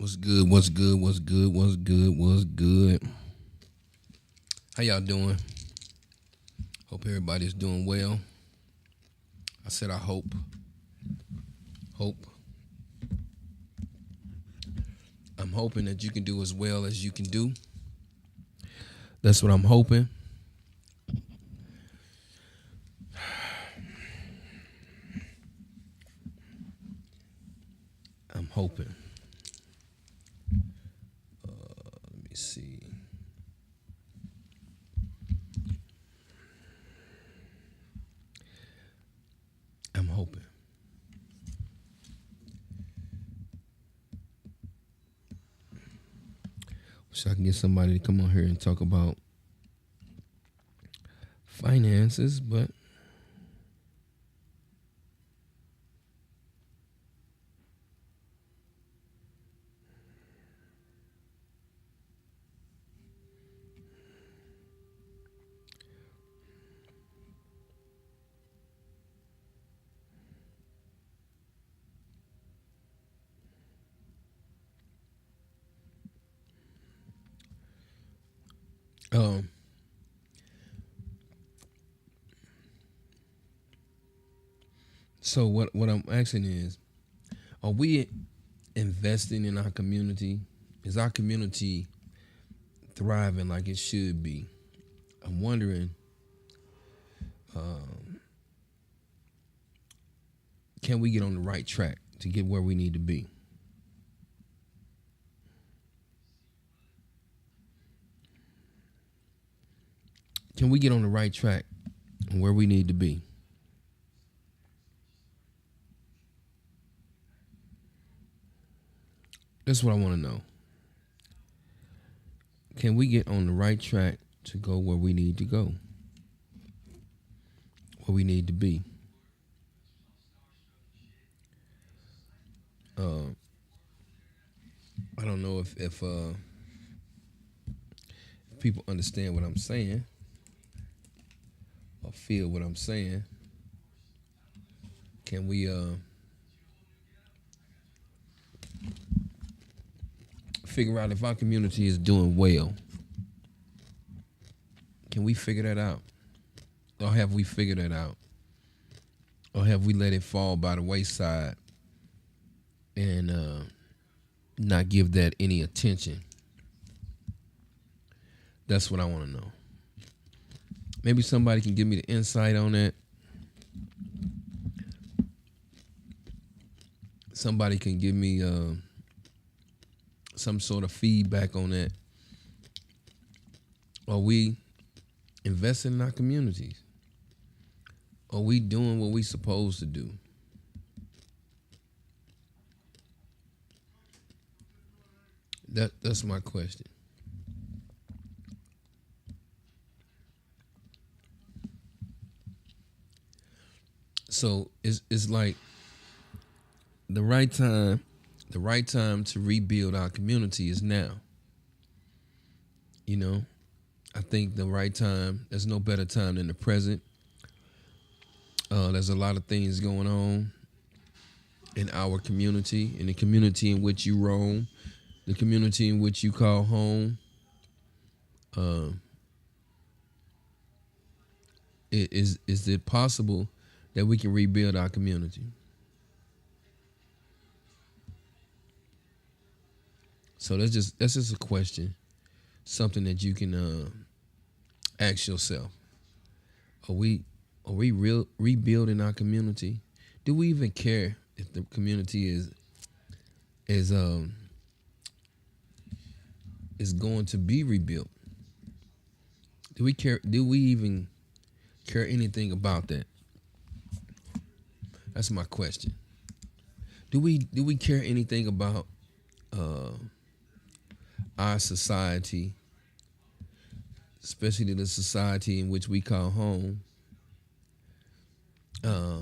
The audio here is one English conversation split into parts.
What's good? What's good? What's good? What's good? What's good? How y'all doing? Hope everybody's doing well. I said I hope. Hope. I'm hoping that you can do as well as you can do. That's what I'm hoping. I'm hoping. Let me see. I'm hoping. Wish I can get somebody to come on here and talk about finances, but um, so what I'm asking is, are we investing in our community? Is our community thriving like it should be? I'm wondering, um, can we get on the right track to get where we need to be? Can we get on the right track and where we need to be? That's what I want to know. Can we get on the right track to go where we need to go? Where we need to be? Uh, I don't know if people understand what I'm saying or feel what I'm saying. Can we figure out if our community is doing well? Can we figure that out? Or have we figured it out? Or have we let it fall by the wayside and not give that any attention? That's what I want to know. Maybe somebody can give me the insight on that. Somebody can give me some sort of feedback on that. Are we investing in our communities? Are we doing what we supposed to do? That's my question. So it's like the right time, the right time to rebuild our community is now. You know, I think the right time. There's no better time than the present. There's a lot of things going on in our community, in the community in which you roam, the community in which you call home. Uh, is it possible that we can rebuild our community? So that's just a question, something that you can ask yourself. Are we are we real rebuilding our community? Do we even care if the community is is going to be rebuilt? Do we care? Do we even care anything about that? That's my question. Do we care anything about uh, our society, especially the society in which we call home? Uh,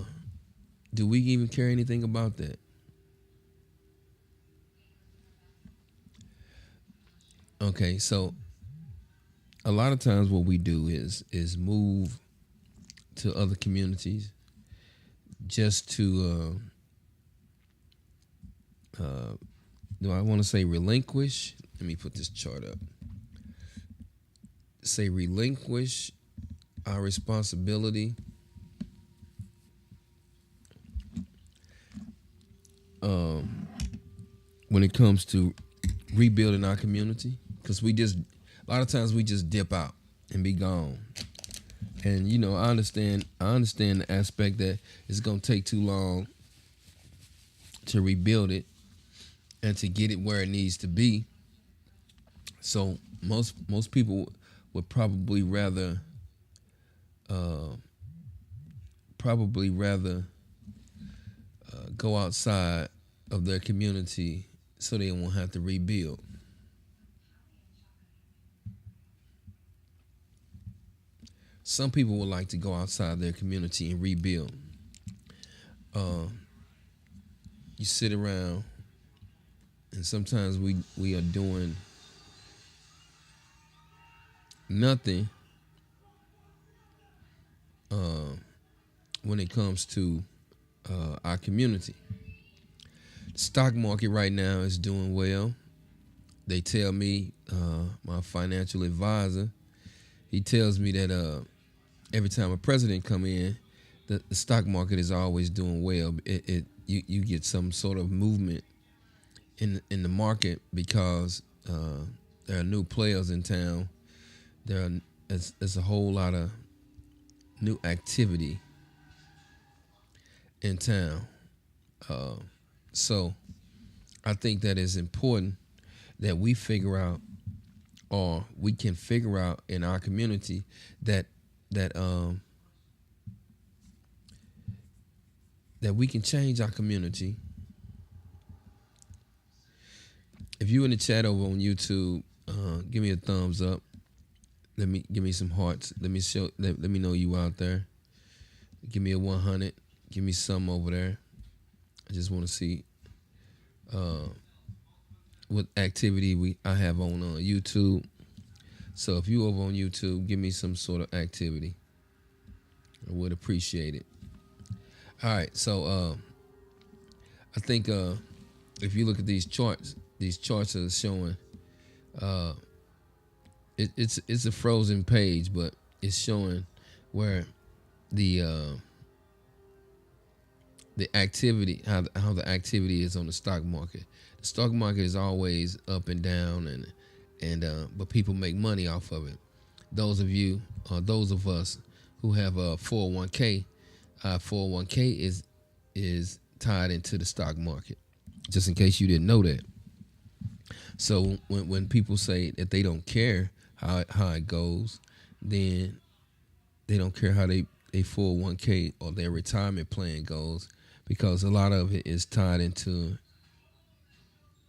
do we even care anything about that? Okay, so a lot of times what we do is move to other communities just to do I want to say relinquish? Let me put this chart up. Say relinquish our responsibility when it comes to rebuilding our community, because a lot of times we just dip out and be gone. And I understand the aspect that it's gonna take too long to rebuild it and to get it where it needs to be. So most people would probably rather go outside of their community so they won't have to rebuild. Some people would like to go outside their community and rebuild. You sit around, and sometimes we are doing nothing when it comes to our community. The stock market right now is doing well. They tell me, my financial advisor, he tells me that every time a president come in, the stock market is always doing well. You get some sort of movement in the market because there are new players in town. There's a whole lot of new activity in town. So I think that it's important that we figure out, or we can figure out in our community that we can change our community. If you in the chat over on YouTube, give me a thumbs up. Give me some hearts. Let me know you out there. Give me a 100. Give me some over there. I just want to see what activity I have on YouTube. So if you over on YouTube, give me some sort of activity. I would appreciate it. All right, so I think if you look at these charts are showing it's a frozen page, but it's showing where the activity, how the activity is on the stock market. The stock market is always up and down, and but people make money off of it. Those of us who have a 401k, 401k is tied into the stock market. Just in case you didn't know that. So when people say that they don't care how it goes, then they don't care how they 401k or their retirement plan goes, because a lot of it is tied into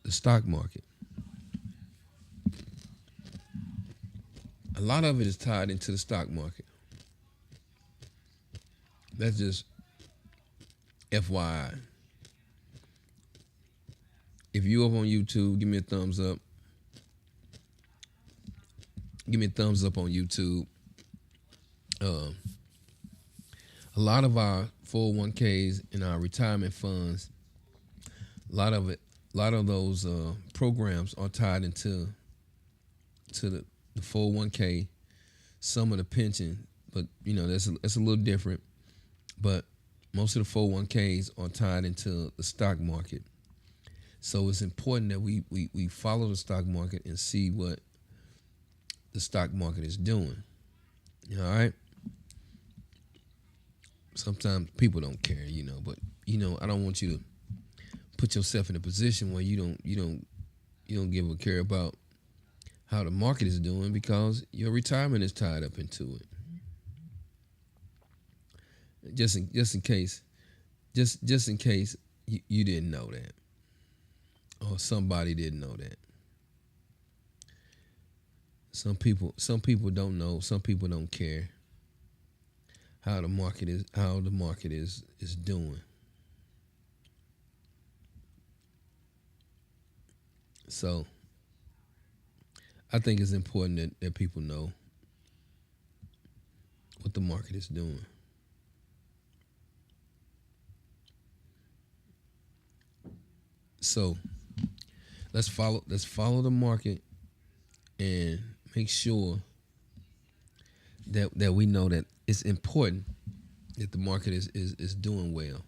the stock market. A lot of it is tied into the stock market. That's just FYI. If you up on YouTube, give me a thumbs up. Give me a thumbs up on YouTube. A lot of our 401ks and our retirement funds, a lot of those programs are tied into the 401k, some of the pension, but that's a little different. But most of the 401ks are tied into the stock market. So it's important that we follow the stock market and see what the stock market is doing. All right. Sometimes people don't care, but I don't want you to put yourself in a position where you don't give a care about how the market is doing, because your retirement is tied up into it. Just in case you didn't know that, or somebody didn't know that. Some people don't know. Some people don't care how the market is doing. So I think it's important that people know what the market is doing. So let's follow the market and make sure that we know that it's important that the market is doing well.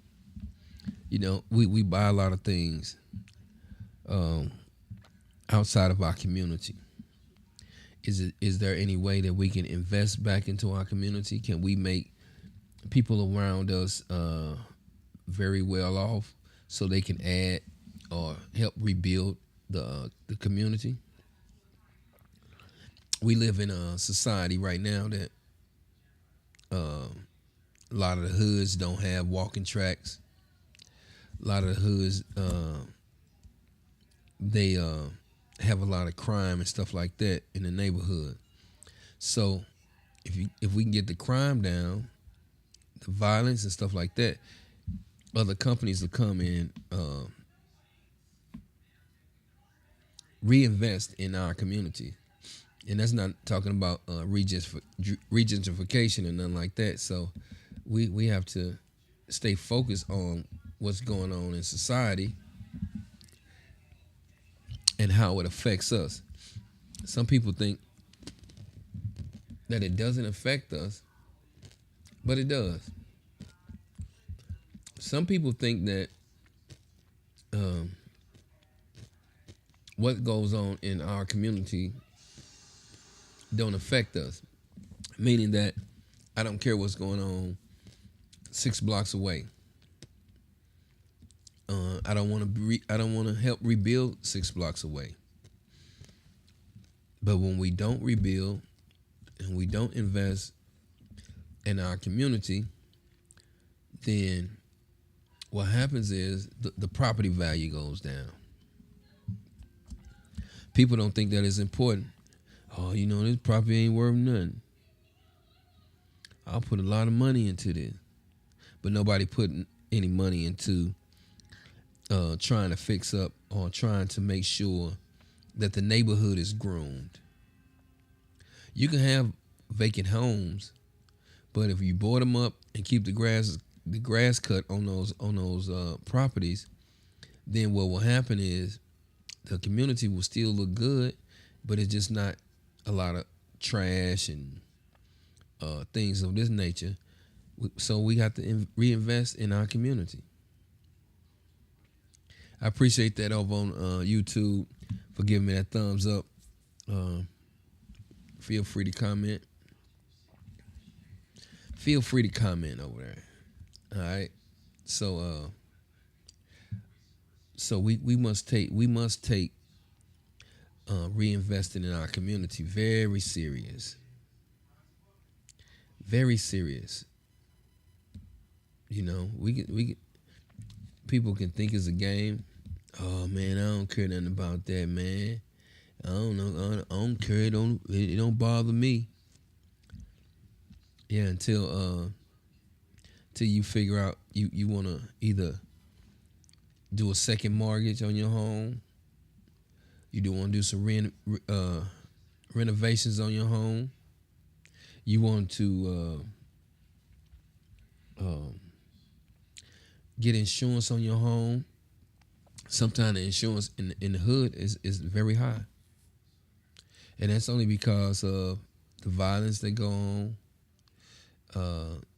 You know, we buy a lot of things um, outside of our community. Is there any way that we can invest back into our community? Can we make people around us very well off so they can add or help rebuild the community? We live in a society right now that uh, a lot of the hoods don't have walking tracks. A lot of the hoods they have a lot of crime and stuff like that in the neighborhood. So if we can get the crime down, the violence and stuff like that, other companies will come in reinvest in our community. And that's not talking about regentification and nothing like that. So we have to stay focused on what's going on in society and how it affects us. Some people think that it doesn't affect us, but it does. Some people think that um, what goes on in our community don't affect us, meaning that I don't care what's going on 6 blocks away. I don't want to. I don't want to help rebuild 6 blocks away. But when we don't rebuild and we don't invest in our community, then what happens is the property value goes down. People don't think that is important. Oh, you know, this property ain't worth nothing. I'll put a lot of money into this. But nobody putting any money into trying to fix up or trying to make sure that the neighborhood is groomed. You can have vacant homes, but if you board them up and keep the grass cut on those properties, then what will happen is the community will still look good, but it's just not a lot of trash and things of this nature. So we have to reinvest in our community. I appreciate that over on YouTube for giving me that thumbs up. Feel free to comment. Feel free to comment over there. All right. So we must take reinvesting in our community very serious. Very serious. You know, people can think it's a game. Oh man, I don't care nothing about that, man. I don't know. I don't care. It don't bother me. Yeah, until you figure out you want to either do a second mortgage on your home. You do want to do some renovations on your home. You want to get insurance on your home. Sometimes the insurance in the hood is very high. And that's only because of the violence that go on.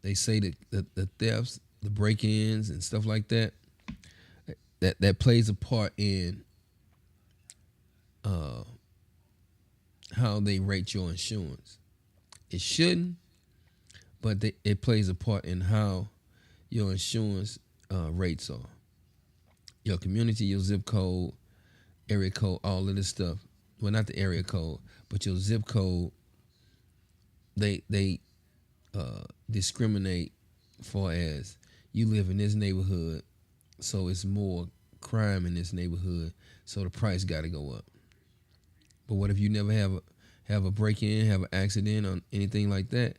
They say that the thefts, the break-ins and stuff like that, that plays a part in how they rate your insurance. It shouldn't, but it plays a part in how your insurance rates are. Your community, your zip code, area code, all of this stuff. Well, not the area code, but your zip code. They discriminate for as you live in this neighborhood, so it's more crime in this neighborhood, so the price got to go up. But what if you never have a break-in, have an accident, or anything like that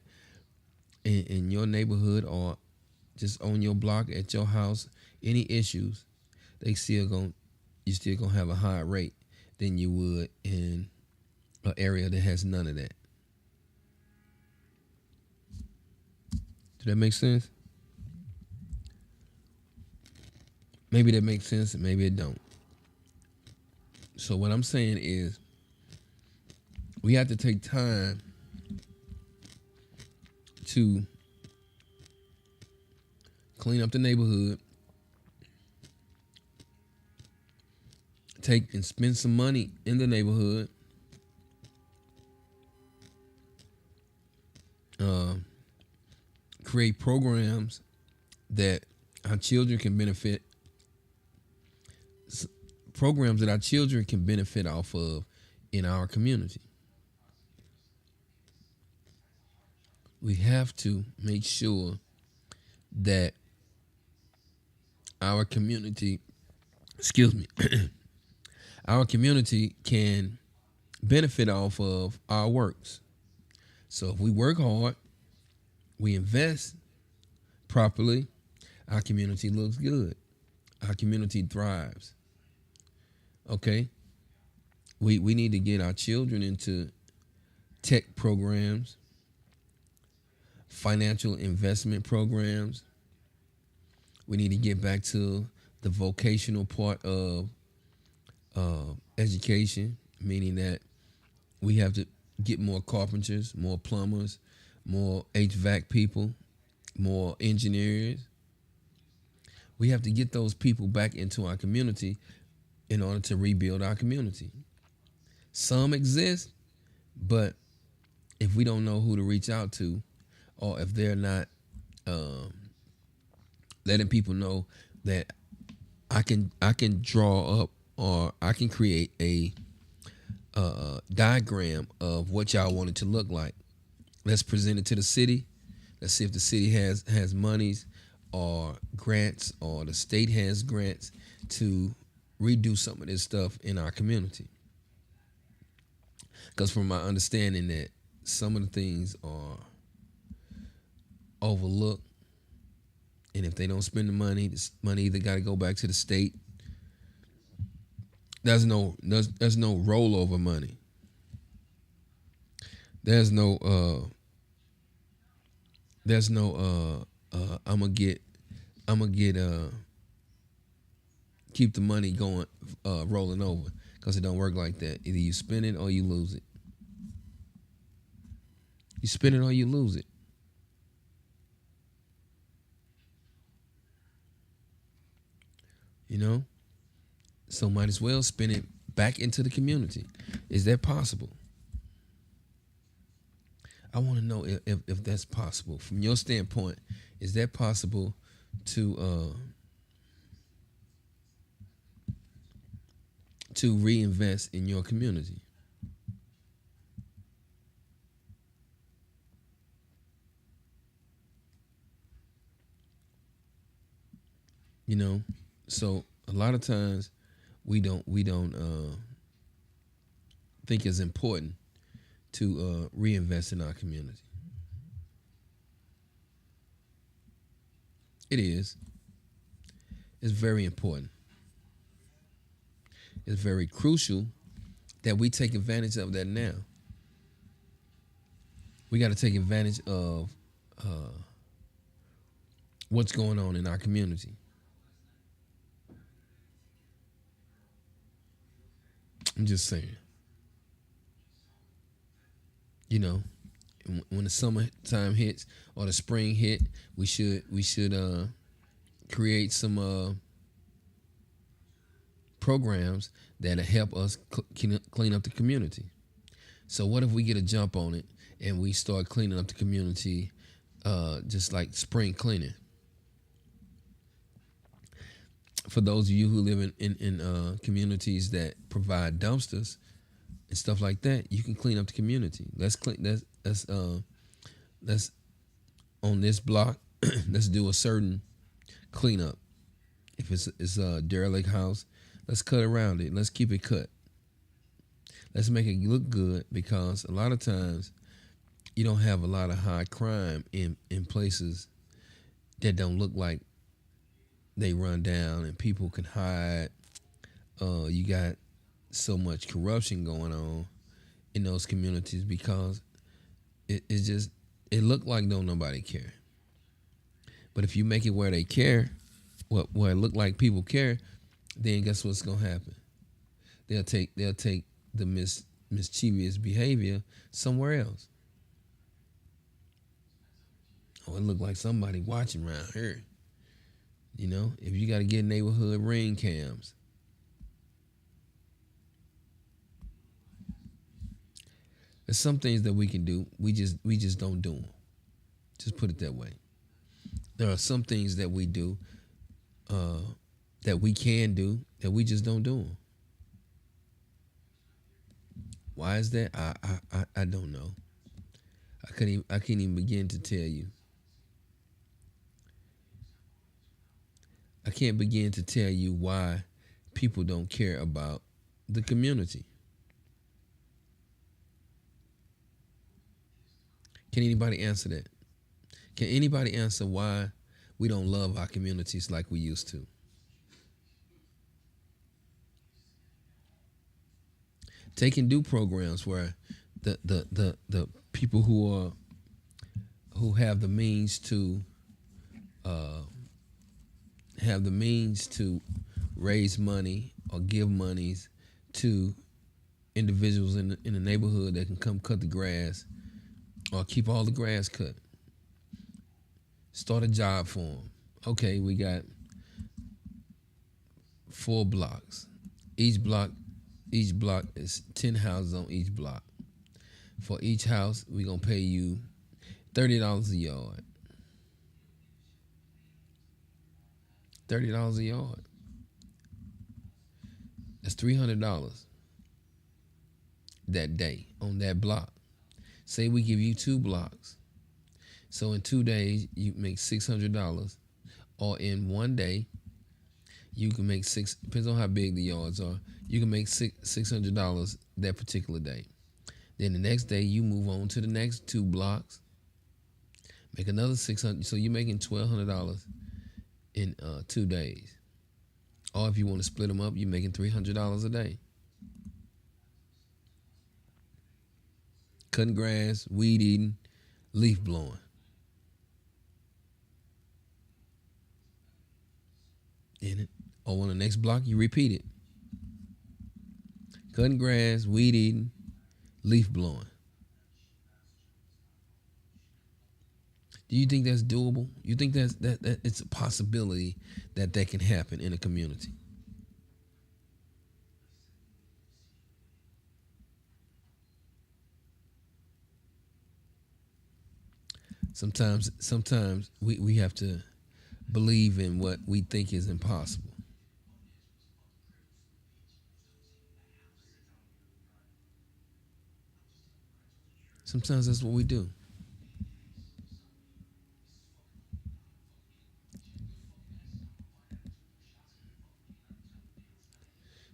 in your neighborhood or just on your block at your house? Any issues, you still gonna have a higher rate than you would in an area that has none of that. Does that make sense? Maybe that makes sense, maybe it don't. So what I'm saying is we have to take time to clean up the neighborhood, take and spend some money in the neighborhood, uh, create programs that our children can benefit, programs that our children can benefit off of in our community. We have to make sure that our community, excuse me, our community can benefit off of our works. So if we work hard, we invest properly, our community looks good. Our community thrives. Okay? We need to get our children into tech programs, financial investment programs. We need to get back to the vocational part of education, meaning that we have to get more carpenters, more plumbers, more HVAC people, more engineers. We have to get those people back into our community in order to rebuild our community. Some exist, but if we don't know who to reach out to, or if they're not letting people know that I can draw up, or I can create a diagram of what y'all want it to look like. Let's present it to the city. Let's see if the city has monies or grants, or the state has grants to redo some of this stuff in our community. Because from my understanding that some of the things are overlooked, and if they don't spend the money, this money either got to go back to the state. There's no rollover money. There's no I'm gonna get keep the money going, rolling over, because it don't work like that. Either you spend it or you lose it. You spend it or you lose it. You know? So might as well spend it back into the community. Is that possible? I want to know if that's possible. From your standpoint, is that possible to reinvest in your community? You know, so a lot of times we don't think it's important to reinvest in our community. It is. It's very important. It's very crucial that we take advantage of that now. We got to take advantage of what's going on in our community. I'm just saying. You know, when the summertime hits or the spring hit, we should create some programs that'll help us clean up the community. So what if we get a jump on it and we start cleaning up the community, just like spring cleaning? For those of you who live in communities that provide dumpsters and stuff like that, you can clean up the community. Let's on this block, let's do a certain cleanup. If it's a derelict house, let's cut around it. Let's keep it cut. Let's make it look good, because a lot of times you don't have a lot of high crime in places that don't look like they run down and people can hide. You got so much corruption going on in those communities because it looked like don't nobody care. But if you make it where they care, where it look like people care, then guess what's gonna happen? they'll take the mischievous behavior somewhere else. Oh, it look like somebody watching around here. You know, if you got to get neighborhood ring cams, there's some things that we can do. We just don't do them. Just put it that way. There are some things that we do uh, that we can do that we just don't do them. Why is that? I don't know. I can't even begin to tell you. I can't begin to tell you why people don't care about the community. Can anybody answer that? Can anybody answer why we don't love our communities like we used to? They can do programs where the people who have the means to uh, raise money or give monies to individuals in the neighborhood that can come cut the grass or keep all the grass cut. Start a job for them. Okay, we got 4 blocks. Each block is 10 houses on each block. For each house, we're gonna pay you $30 a yard. $30 a yard. That's $300 that day on that block. Say we give you 2 blocks. So in 2 days, you make $600. Or in one day, you can make depends on how big the yards are, you can make $600 that particular day. Then the next day, you move on to the next 2 blocks, make another 600. So you're making $1,200 in 2 days. Or if you want to split them up, you're making $300 a day. Cutting grass, weed eating, leaf blowing. In it. Or on the next block, you repeat it. Cutting grass, weed eating, leaf blowing. Do you think that's doable? You think that it's a possibility that can happen in a community? Sometimes we have to believe in what we think is impossible. Sometimes that's what we do.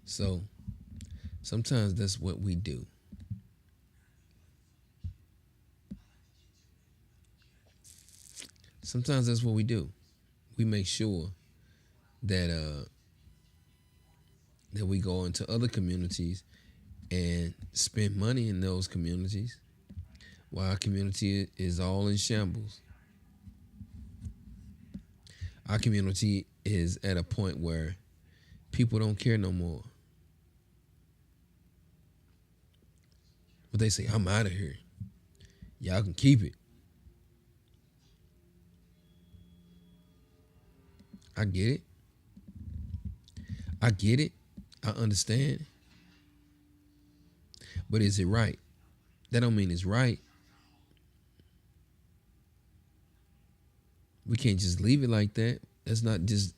So sometimes that's what we do. Sometimes that's what we do. We make sure that that we go into other communities and spend money in those communities while our community is all in shambles. Our community is at a point where people don't care no more. But they say, I'm out of here. Y'all can keep it. I get it. I get it. I understand. But is it right? That don't mean it's right. We can't just leave it like that. That's not just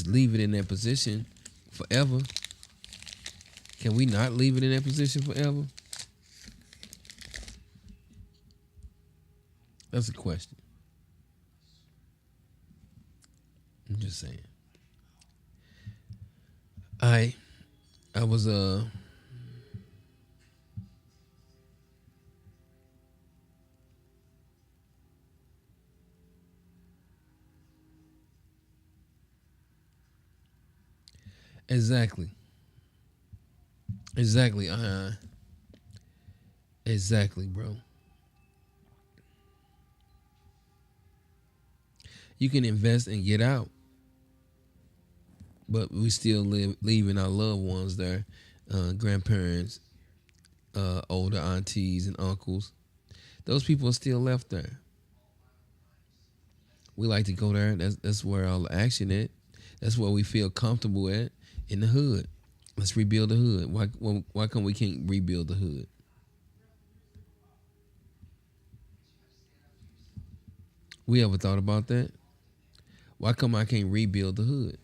leave it in that position forever. Can we not leave it in that position forever? That's a question. I'm just saying. I was exactly. Exactly. Exactly, bro. You can invest and get out, but we still leaving our loved ones there grandparents, older aunties and uncles. Those people are still left there. We like to go there. That's where all the action at. That's where we feel comfortable at in the hood. Let's rebuild the hood. Why come we can't rebuild the hood? We ever thought about that? Why come I can't rebuild the hood?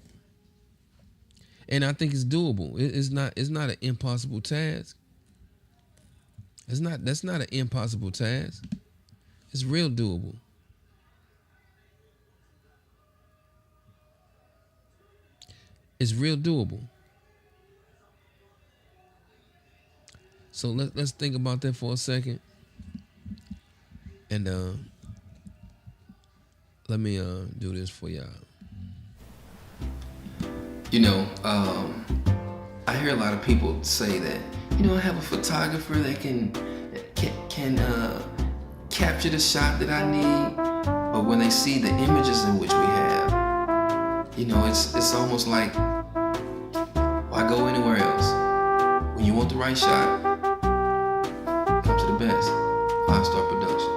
And I think it's doable. It's not. It's not an impossible task. It's not. That's not an impossible task. It's real doable. It's real doable. So let's think about that for a second, and let me do this for y'all. You know, I hear a lot of people say that, I have a photographer that can capture the shot that I need, but when they see the images in which we have, it's almost like, why go anywhere else? When you want the right shot, come to the best. 5-Star Production.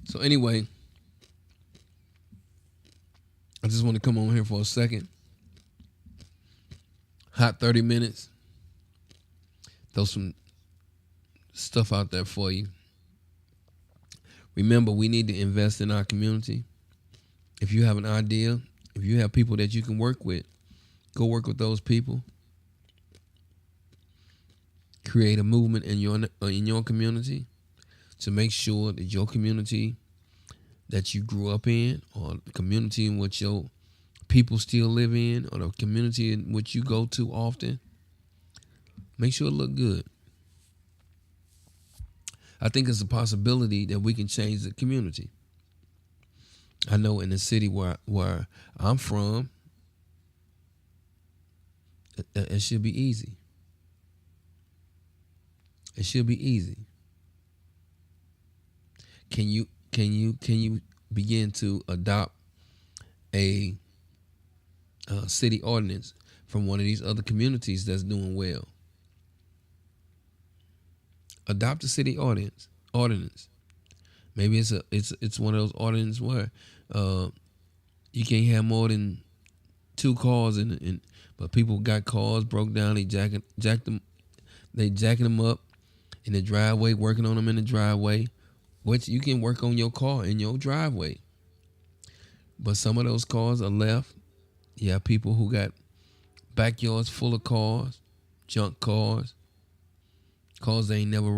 So anyway, I just want to come on here for a second. Hot 30 minutes. Throw some stuff out there for you. Remember, we need to invest in our community. If you have an idea, if you have people that you can work with, go work with those people. Create a movement in your community to make sure that your community that you grew up in, or the community in which your people still live in, or the community in which you go to often, make sure it look good. I think it's a possibility that we can change the community. I know in the city where I'm from, it should be easy. It should be easy. Can you begin to adopt a city ordinance from one of these other communities that's doing well? Adopt a city ordinance. Maybe it's one of those ordinances where you can't have more than 2 cars but people got cars broke down. They jacking them up in the driveway, working on them in the driveway. Which you can work on your car in your driveway. But some of those cars are left. You have people who got backyards full of cars, junk cars they ain't never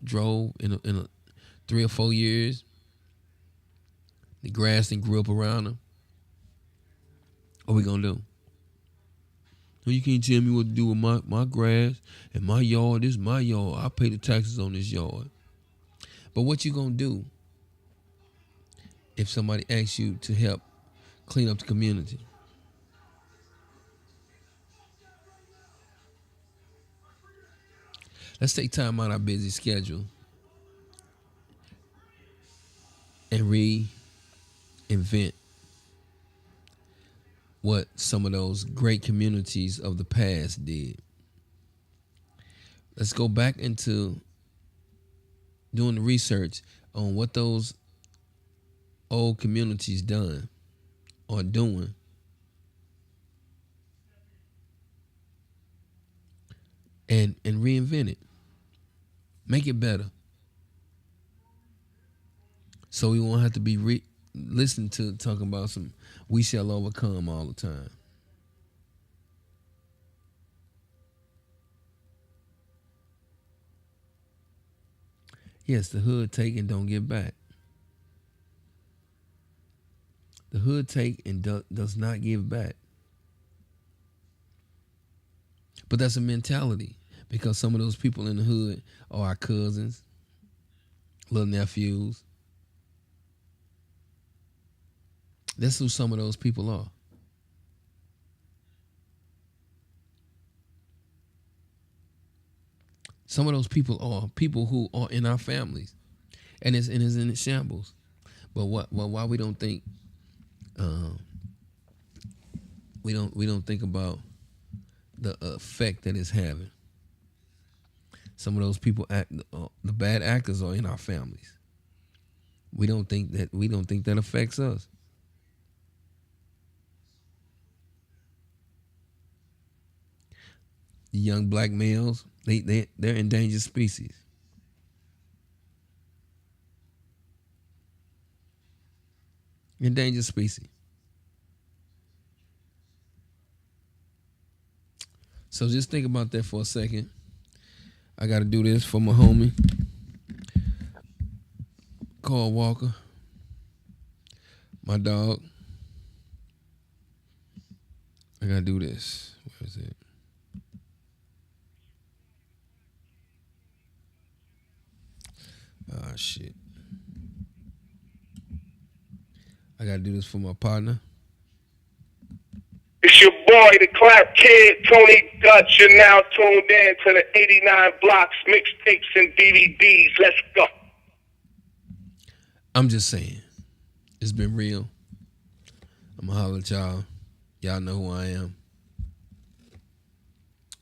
drove in 3 or 4 years. The grass done grew up around them. What we gonna do? You can't tell me what to do with my grass and my yard. This is my yard. I pay the taxes on this yard. But what you gonna do if somebody asks you to help clean up the community? Let's take time out of our busy schedule and reinvent what some of those great communities of the past did. Let's go back into doing the research on what those old communities done or doing, and reinvent it. Make it better. So we won't have to be listened to talking about some "we shall overcome" all the time. Yes, the hood take and don't give back. The hood take and does not give back. But that's a mentality, because some of those people in the hood are our cousins, little nephews. That's who some of those people are. Some of those people are people who are in our families, and it's in shambles. But why we don't think We don't think about the effect that it's having. Some of those people act the bad actors are in our families. We don't think that affects us. The young black males, they're endangered species. Endangered species. So just think about that for a second. I got to do this for my homie, Carl Walker, my dog. I got to do this. Where is it? Ah, shit. I got to do this for my partner. It's your boy, the Clap Kid, Tony Dutch. You're now tuned in to the 89 Blocks, mixtapes, and DVDs. Let's go. I'm just saying, it's been real. I'm going to holler at y'all. Y'all know who I am.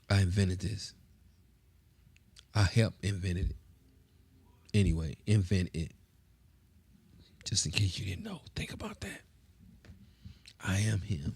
I invented this. I helped invent it. Anyway, invent it. Just in case you didn't know, think about that. I am him.